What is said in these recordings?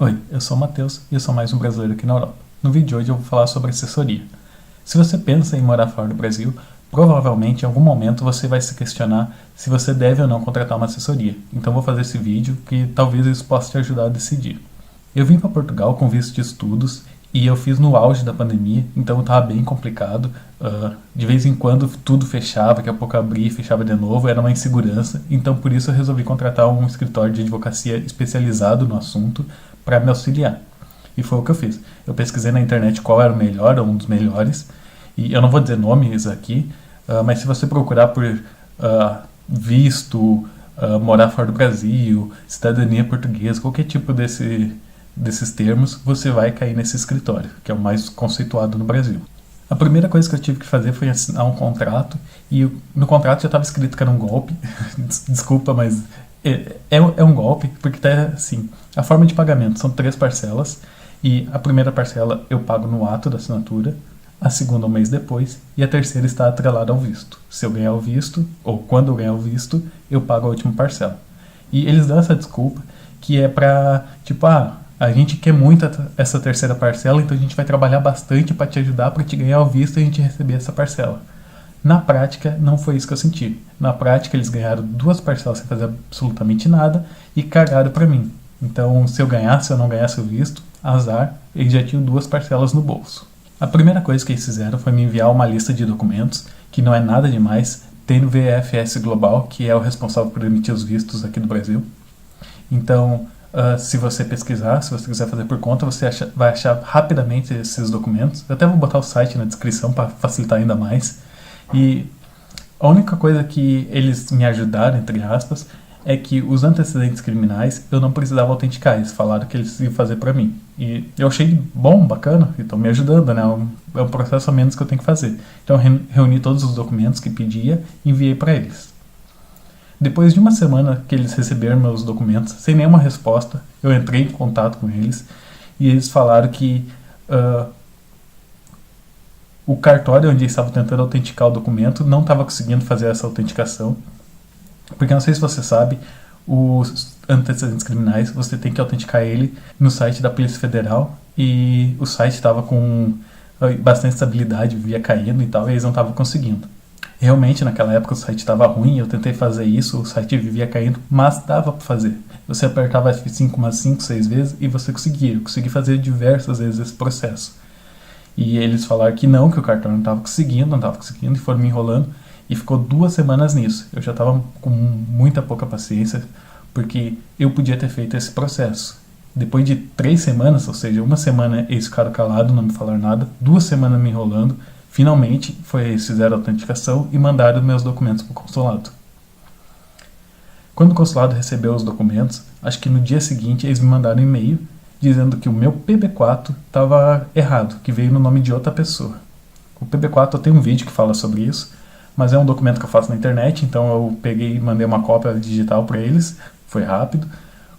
Oi, eu sou o Matheus e eu sou mais um brasileiro aqui na Europa. No vídeo de hoje eu vou falar sobre assessoria. Se você pensa em morar fora do Brasil, provavelmente em algum momento você vai se questionar se você deve ou não contratar uma assessoria. Então vou fazer esse vídeo que talvez isso possa te ajudar a decidir. Eu vim para Portugal com visto de estudos e eu fiz no auge da pandemia, então estava bem complicado. De vez em quando tudo fechava, daqui a pouco abria e fechava de novo, era uma insegurança. Então por isso eu resolvi contratar um escritório de advocacia especializado no assunto para me auxiliar. E foi o que eu fiz. Eu pesquisei na internet qual era o melhor, ou um dos melhores, e eu não vou dizer nomes aqui, mas se você procurar por visto, morar fora do Brasil, cidadania portuguesa, qualquer tipo desses termos, você vai cair nesse escritório, que é o mais conceituado no Brasil. A primeira coisa que eu tive que fazer foi assinar um contrato, e no contrato já estava escrito que era um golpe. Desculpa, mas é um golpe, porque tá assim, a forma de pagamento são 3 parcelas, e a primeira parcela eu pago no ato da assinatura, a segunda um mês depois, e a terceira está atrelada ao visto. Se eu ganhar o visto, ou quando eu ganhar o visto, eu pago a última parcela. E eles dão essa desculpa, que é pra, tipo, a gente quer muito essa terceira parcela, então a gente vai trabalhar bastante para te ajudar, para te ganhar o visto e a gente receber essa parcela. Na prática, não foi isso que eu senti. Na prática, eles ganharam 2 parcelas sem fazer absolutamente nada e cagaram para mim. Então, se eu ganhasse ou não ganhasse o visto, azar, eles já tinham 2 parcelas no bolso. A primeira coisa que eles fizeram foi me enviar uma lista de documentos, que não é nada demais. Tem no VFS Global, que é o responsável por emitir os vistos aqui do Brasil. Então, se você pesquisar, se você quiser fazer por conta, você vai achar rapidamente esses documentos. Eu até vou botar o site na descrição para facilitar ainda mais. E a única coisa que eles me ajudaram, entre aspas, é que os antecedentes criminais eu não precisava autenticar. Eles falaram que eles iam fazer para mim. E eu achei bom, bacana, e estão me ajudando, né? É um processo a menos que eu tenho que fazer. Então eu reuni todos os documentos que pedia e enviei para eles. Depois de uma semana que eles receberam meus documentos, sem nenhuma resposta, eu entrei em contato com eles e eles falaram que o cartório onde eles estavam tentando autenticar o documento não estava conseguindo fazer essa autenticação, porque não sei se você sabe, os antecedentes criminais você tem que autenticar ele no site da Polícia Federal e o site estava com bastante estabilidade, vivia caindo e tal, e eles não estavam conseguindo. Realmente, naquela época o site estava ruim, eu tentei fazer isso, o site vivia caindo, mas dava para fazer. Você apertava F5 umas 5, 6 vezes e você conseguia. Eu consegui fazer diversas vezes esse processo. E eles falaram que não, que o cartão não estava conseguindo, e foram me enrolando. E ficou 2 semanas nisso. Eu já estava com muita pouca paciência, porque eu podia ter feito esse processo. Depois de 3 semanas, ou seja, uma semana eles ficaram calados, não me falaram nada, 2 semanas me enrolando, finalmente eles fizeram a autenticação e mandaram meus documentos para o consulado. Quando o consulado recebeu os documentos, acho que no dia seguinte eles me mandaram um e-mail dizendo que o meu PB4 estava errado, que veio no nome de outra pessoa. O PB4 eu tenho um vídeo que fala sobre isso, mas é um documento que eu faço na internet, então eu peguei e mandei uma cópia digital para eles, foi rápido.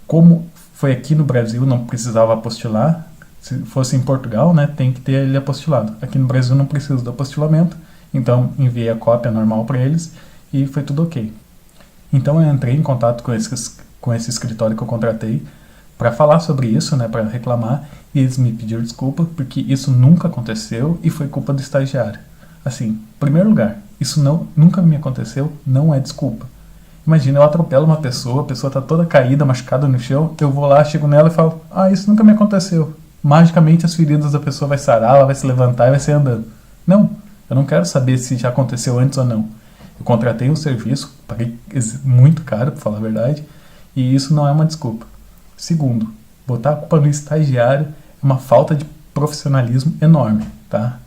Como foi aqui no Brasil, não precisava apostilar. Se fosse em Portugal, né, tem que ter ele apostilado. Aqui no Brasil não precisa do apostilamento, então enviei a cópia normal para eles e foi tudo ok. Então eu entrei em contato com esse escritório que eu contratei para falar sobre isso, né, para reclamar, e eles me pediram desculpa porque isso nunca aconteceu e foi culpa do estagiário. Assim, em primeiro lugar, isso nunca me aconteceu, não é desculpa. Imagina, eu atropelo uma pessoa, a pessoa está toda caída, machucada no chão, eu vou lá, chego nela e falo, isso nunca me aconteceu. Magicamente as feridas da pessoa vai sarar, ela vai se levantar e vai sair andando. Não, eu não quero saber se já aconteceu antes ou não. Eu contratei um serviço, paguei muito caro, para falar a verdade, e isso não é uma desculpa. Segundo, botar a culpa no estagiário é uma falta de profissionalismo enorme, tá?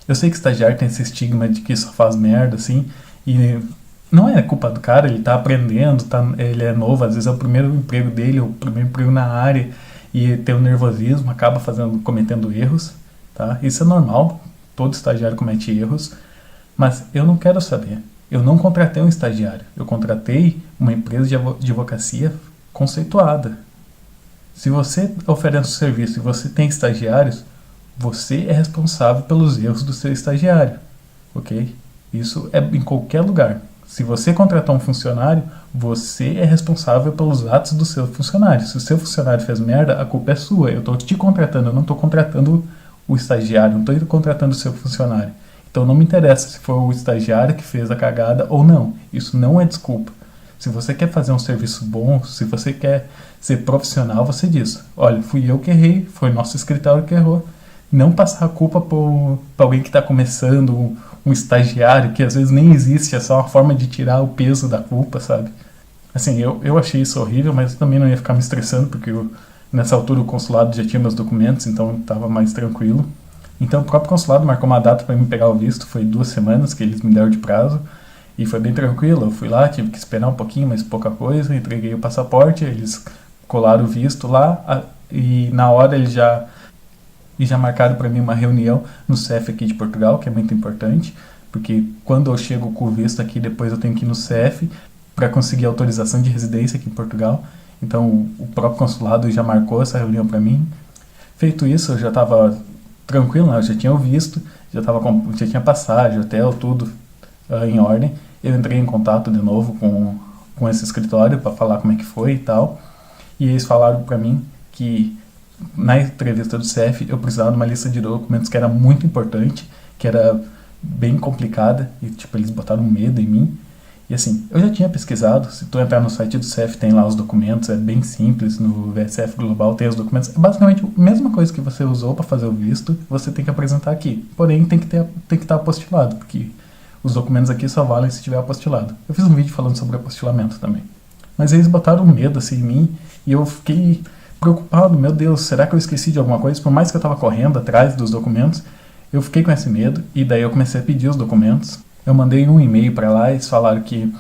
Eu sei que estagiário tem esse estigma de que só faz merda, assim, e não é culpa do cara, ele tá aprendendo, ele é novo, às vezes é o primeiro emprego dele, o primeiro emprego na área, e tem o nervosismo, acaba cometendo erros, tá? Isso é normal, todo estagiário comete erros, mas eu não quero saber. Eu não contratei um estagiário, eu contratei uma empresa de advocacia conceituada. Se você oferece um serviço e você tem estagiários, você é responsável pelos erros do seu estagiário, ok? Isso é em qualquer lugar. Se você contratou um funcionário, você é responsável pelos atos do seu funcionário. Se o seu funcionário fez merda, a culpa é sua. Eu estou te contratando, eu não estou contratando o estagiário, não estou contratando o seu funcionário. Então não me interessa se foi o estagiário que fez a cagada ou não. Isso não é desculpa. Se você quer fazer um serviço bom, se você quer ser profissional, você diz: olha, fui eu que errei, foi nosso escritório que errou. Não passar a culpa para alguém que está começando, um estagiário que às vezes nem existe, é só uma forma de tirar o peso da culpa, sabe? Assim, eu achei isso horrível, mas eu também não ia ficar me estressando, porque nessa altura o consulado já tinha meus documentos, então estava mais tranquilo. Então o próprio consulado marcou uma data para me pegar o visto, foi 2 semanas que eles me deram de prazo, e foi bem tranquilo. Eu fui lá, tive que esperar um pouquinho, mas pouca coisa, entreguei o passaporte, eles colaram o visto lá, e na hora eles já marcaram para mim uma reunião no CEF aqui de Portugal, que é muito importante, porque quando eu chego com o visto aqui, depois eu tenho que ir no CEF para conseguir autorização de residência aqui em Portugal. Então o próprio consulado já marcou essa reunião para mim. Feito isso, eu já estava tranquilo, né? Eu já tinha o visto, já tinha passagem, hotel, tudo em ordem. Eu entrei em contato de novo com esse escritório para falar como é que foi e tal. E eles falaram para mim que na entrevista do CEF eu precisava de uma lista de documentos que era muito importante, que era bem complicada, e tipo, eles botaram medo em mim. E assim, eu já tinha pesquisado, se tu entrar no site do CEF tem lá os documentos, é bem simples, no VSF Global tem os documentos, é basicamente a mesma coisa que você usou para fazer o visto, você tem que apresentar aqui, porém tem que estar apostilado, porque os documentos aqui só valem se tiver apostilado. Eu fiz um vídeo falando sobre apostilamento também. Mas eles botaram medo assim em mim, e eu fiquei preocupado, meu Deus, será que eu esqueci de alguma coisa? Por mais que eu estava correndo atrás dos documentos, eu fiquei com esse medo, e daí eu comecei a pedir os documentos. Eu mandei um e-mail para lá e eles falaram que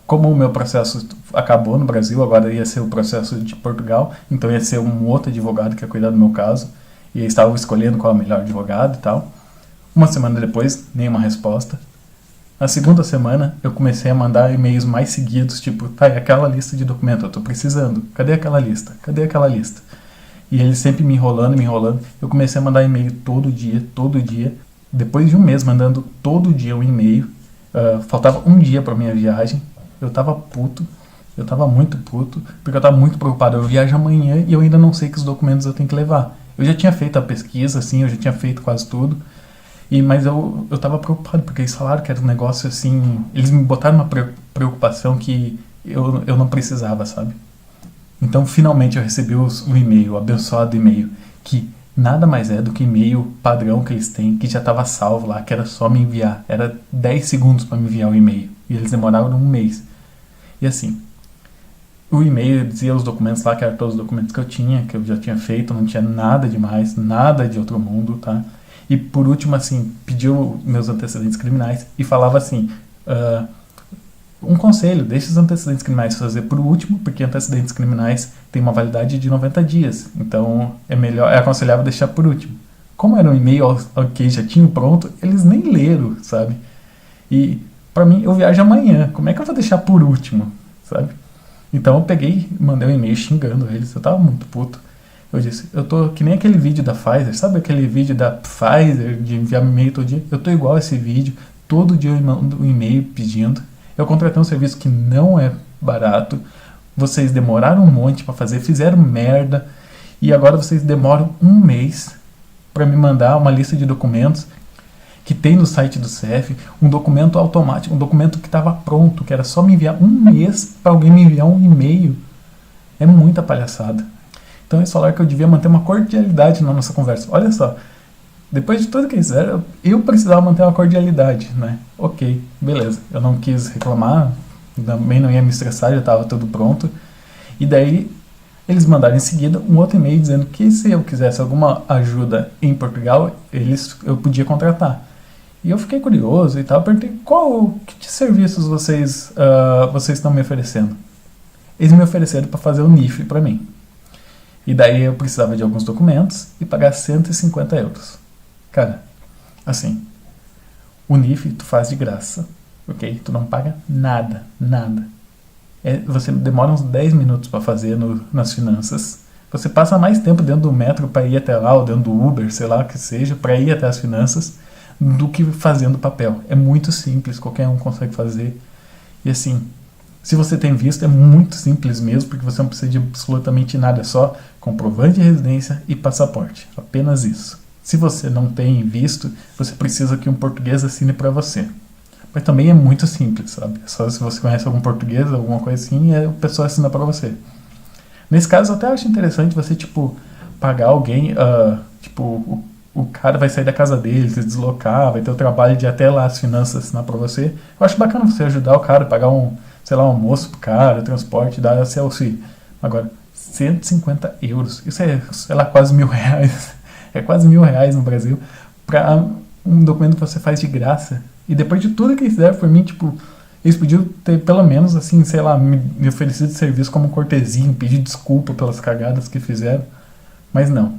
como o meu processo acabou no Brasil, agora ia ser o processo de Portugal, então ia ser um outro advogado que ia cuidar do meu caso, e eles estavam escolhendo qual é o melhor advogado e tal. Uma semana depois, nenhuma resposta. Na segunda semana, eu comecei a mandar e-mails mais seguidos, tipo, tá, e aquela lista de documentos, eu tô precisando, cadê aquela lista? Cadê aquela lista? E eles sempre me enrolando, eu comecei a mandar e-mail todo dia. Depois de um mês mandando todo dia um e-mail, faltava um dia para minha viagem, eu tava muito puto, porque eu tava muito preocupado. Eu viajo amanhã e eu ainda não sei que os documentos eu tenho que levar. Eu já tinha feito a pesquisa, assim, eu já tinha feito quase tudo, mas eu tava preocupado, porque eles falaram que era um negócio assim, eles me botaram uma preocupação que eu não precisava, sabe? Então finalmente eu recebi o e-mail, o abençoado e-mail, que nada mais é do que e-mail padrão que eles têm, que já estava salvo lá, que era só me enviar. Era 10 segundos para me enviar o e-mail. E eles demoraram um mês. E assim, o e-mail dizia os documentos lá, que eram todos os documentos que eu já tinha feito, não tinha nada demais, nada de outro mundo, tá? E por último, assim, pediu meus antecedentes criminais e falava assim, um conselho, deixe os antecedentes criminais fazer por último, porque antecedentes criminais têm uma validade de 90 dias. Então é aconselhável deixar por último. Como era um e-mail que já tinha pronto, eles nem leram, sabe? E pra mim, eu viajo amanhã, como é que eu vou deixar por último, sabe? Então eu peguei, mandei um e-mail xingando eles, eu tava muito puto. Eu disse, eu tô que nem aquele vídeo da Pfizer, sabe aquele vídeo da Pfizer de enviar e-mail todo dia? Eu tô igual a esse vídeo, todo dia eu mando um e-mail pedindo. Eu contratei um serviço que não é barato, vocês demoraram um monte para fazer, fizeram merda, e agora vocês demoram um mês para me mandar uma lista de documentos que tem no site do CEF, um documento automático, um documento que estava pronto, que era só me enviar um mês para alguém me enviar um e-mail. É muita palhaçada. Então eles falaram que eu devia manter uma cordialidade na nossa conversa. Olha só, depois de tudo que eles fizeram, eu precisava manter uma cordialidade, né? Ok, beleza. Eu não quis reclamar, também não ia me estressar, já estava tudo pronto. E daí eles mandaram em seguida um outro e-mail dizendo que se eu quisesse alguma ajuda em Portugal, eu podia contratar. E eu fiquei curioso e tal, perguntei que serviços vocês estão me oferecendo. Eles me ofereceram para fazer o NIF para mim. E daí eu precisava de alguns documentos e pagar 150 euros. Cara, assim, o NIF tu faz de graça, ok? Tu não paga nada. Você demora uns 10 minutos para fazer nas finanças. Você passa mais tempo dentro do metro para ir até lá, ou dentro do Uber, sei lá o que seja, para ir até as finanças, do que fazendo papel. É muito simples, qualquer um consegue fazer. E assim, se você tem visto, é muito simples mesmo, porque você não precisa de absolutamente nada, é só comprovante de residência e passaporte. Apenas isso. Se você não tem visto, você precisa que um português assine para você. Mas também é muito simples, sabe? É só se você conhece algum português, alguma coisa assim, e a pessoa assina para você. Nesse caso, eu até acho interessante você, tipo, pagar alguém, tipo, o cara vai sair da casa dele, se deslocar, vai ter o trabalho de ir até lá as finanças assinar pra você. Eu acho bacana você ajudar o cara, pagar sei lá, um almoço pro cara, transporte, dar esse auxílio. Agora, 150 euros, isso é, sei lá, quase R$ 1.000, é quase R$ 1.000 no Brasil, pra um documento que você faz de graça. E depois de tudo que eles fizeram por mim, tipo, eles podiam ter pelo menos, assim, sei lá, me oferecido serviço como cortesia, pedir desculpa pelas cagadas que fizeram. Mas não.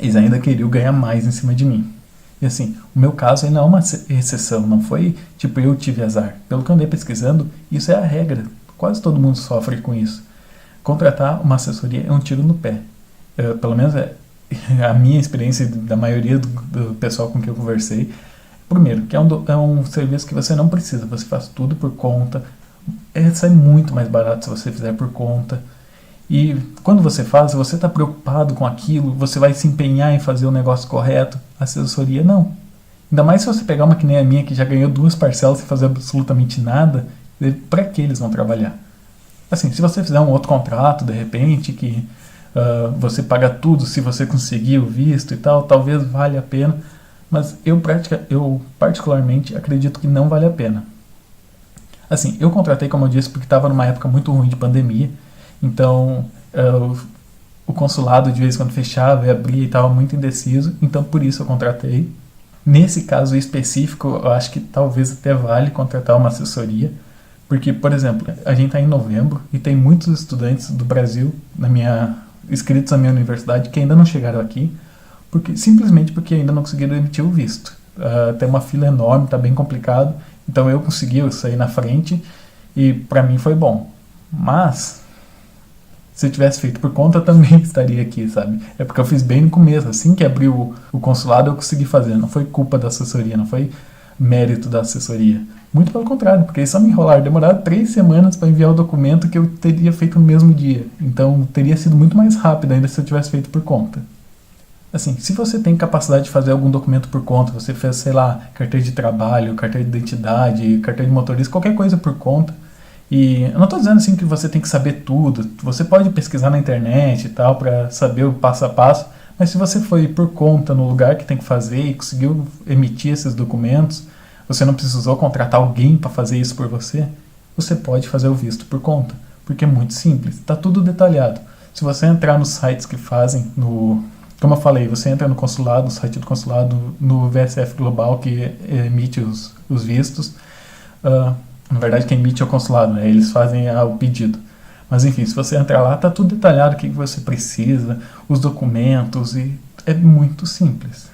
Eles ainda queriam ganhar mais em cima de mim. E assim, o meu caso ainda é uma exceção, não foi tipo eu tive azar. Pelo que eu andei pesquisando, isso é a regra. Quase todo mundo sofre com isso. Contratar uma assessoria é um tiro no pé. Pelo menos é a minha experiência da maioria do pessoal com quem eu conversei. Primeiro, que é um serviço que você não precisa, você faz tudo por conta. Sai muito mais barato se você fizer por conta. E quando você faz, você está preocupado com aquilo, você vai se empenhar em fazer o negócio correto. A assessoria não. Ainda mais se você pegar uma que nem a minha, que já ganhou 2 parcelas sem fazer absolutamente nada, para que eles vão trabalhar? Assim, se você fizer um outro contrato, de repente, que você paga tudo se você conseguir o visto e tal, talvez valha a pena. Mas eu particularmente acredito que não vale a pena. Assim, eu contratei, como eu disse, porque estava numa época muito ruim de pandemia. Então, o consulado de vez em quando fechava e abria e estava muito indeciso. Então, por isso eu contratei. Nesse caso específico, eu acho que talvez até vale contratar uma assessoria. Porque, por exemplo, a gente está em novembro e tem muitos estudantes do Brasil inscritos na minha universidade que ainda não chegaram aqui. Simplesmente porque ainda não conseguiram emitir o visto. Tem uma fila enorme, está bem complicado. Então eu consegui sair na frente e para mim foi bom. Mas se eu tivesse feito por conta, eu também estaria aqui, sabe? É porque eu fiz bem no começo. Assim que abriu o consulado, eu consegui fazer. Não foi culpa da assessoria, não foi mérito da assessoria. Muito pelo contrário, porque eles só me enrolaram. Demoraram 3 semanas para enviar o documento que eu teria feito no mesmo dia. Então teria sido muito mais rápido ainda se eu tivesse feito por conta. Assim, se você tem capacidade de fazer algum documento por conta, você fez, sei lá, carteira de trabalho, carteira de identidade, carteira de motorista, qualquer coisa por conta, e eu não estou dizendo assim que você tem que saber tudo, você pode pesquisar na internet e tal para saber o passo a passo, mas se você foi por conta no lugar que tem que fazer e conseguiu emitir esses documentos, você não precisou contratar alguém para fazer isso por você, você pode fazer o visto por conta, porque é muito simples, está tudo detalhado. Se você entrar nos sites que fazem, como eu falei, você entra no consulado, no site do consulado, no VSF Global, que emite os vistos. Na verdade, quem emite é o consulado, né? Eles fazem o pedido. Mas enfim, se você entrar lá, está tudo detalhado, o que você precisa, os documentos, e é muito simples.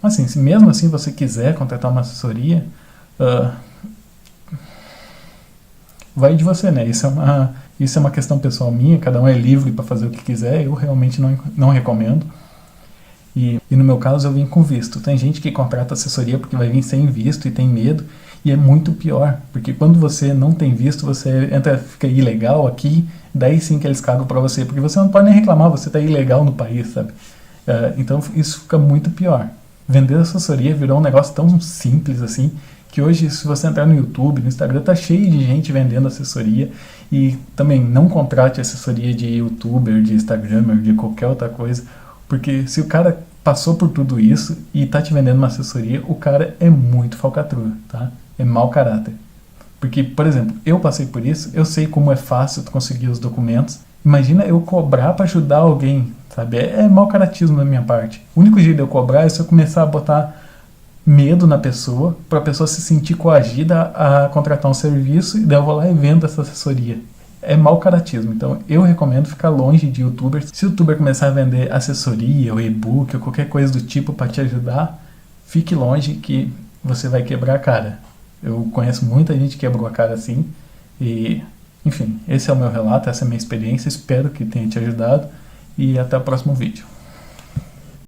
Mas assim, se mesmo assim você quiser contratar uma assessoria, vai de você, né? Isso é uma questão pessoal minha, cada um é livre para fazer o que quiser, eu realmente não recomendo. E no meu caso eu vim com visto. Tem gente que contrata assessoria porque vai vir sem visto e tem medo, e é muito pior, porque quando você não tem visto, você fica ilegal aqui, daí sim que eles cagam para você, porque você não pode nem reclamar, você está ilegal no país, sabe? Então isso fica muito pior. Vender assessoria virou um negócio tão simples assim, que hoje, se você entrar no YouTube, no Instagram, tá cheio de gente vendendo assessoria. E também não contrate assessoria de YouTuber, de Instagramer, de qualquer outra coisa, porque se o cara passou por tudo isso e tá te vendendo uma assessoria, o cara é muito falcatrua, tá? É mau caráter. Porque, por exemplo, eu passei por isso, eu sei como é fácil tu conseguir os documentos. Imagina eu cobrar para ajudar alguém, sabe? É mau caratismo da minha parte. O único jeito de eu cobrar é se eu começar a botar medo na pessoa, para a pessoa se sentir coagida a contratar um serviço, e daí eu vou lá e vendo essa assessoria. É mau caratismo. Então eu recomendo ficar longe de youtubers. Se o youtuber começar a vender assessoria ou e-book ou qualquer coisa do tipo para te ajudar, fique longe que você vai quebrar a cara. Eu conheço muita gente que quebrou a cara assim. E, enfim, esse é o meu relato, essa é a minha experiência. Espero que tenha te ajudado e até o próximo vídeo.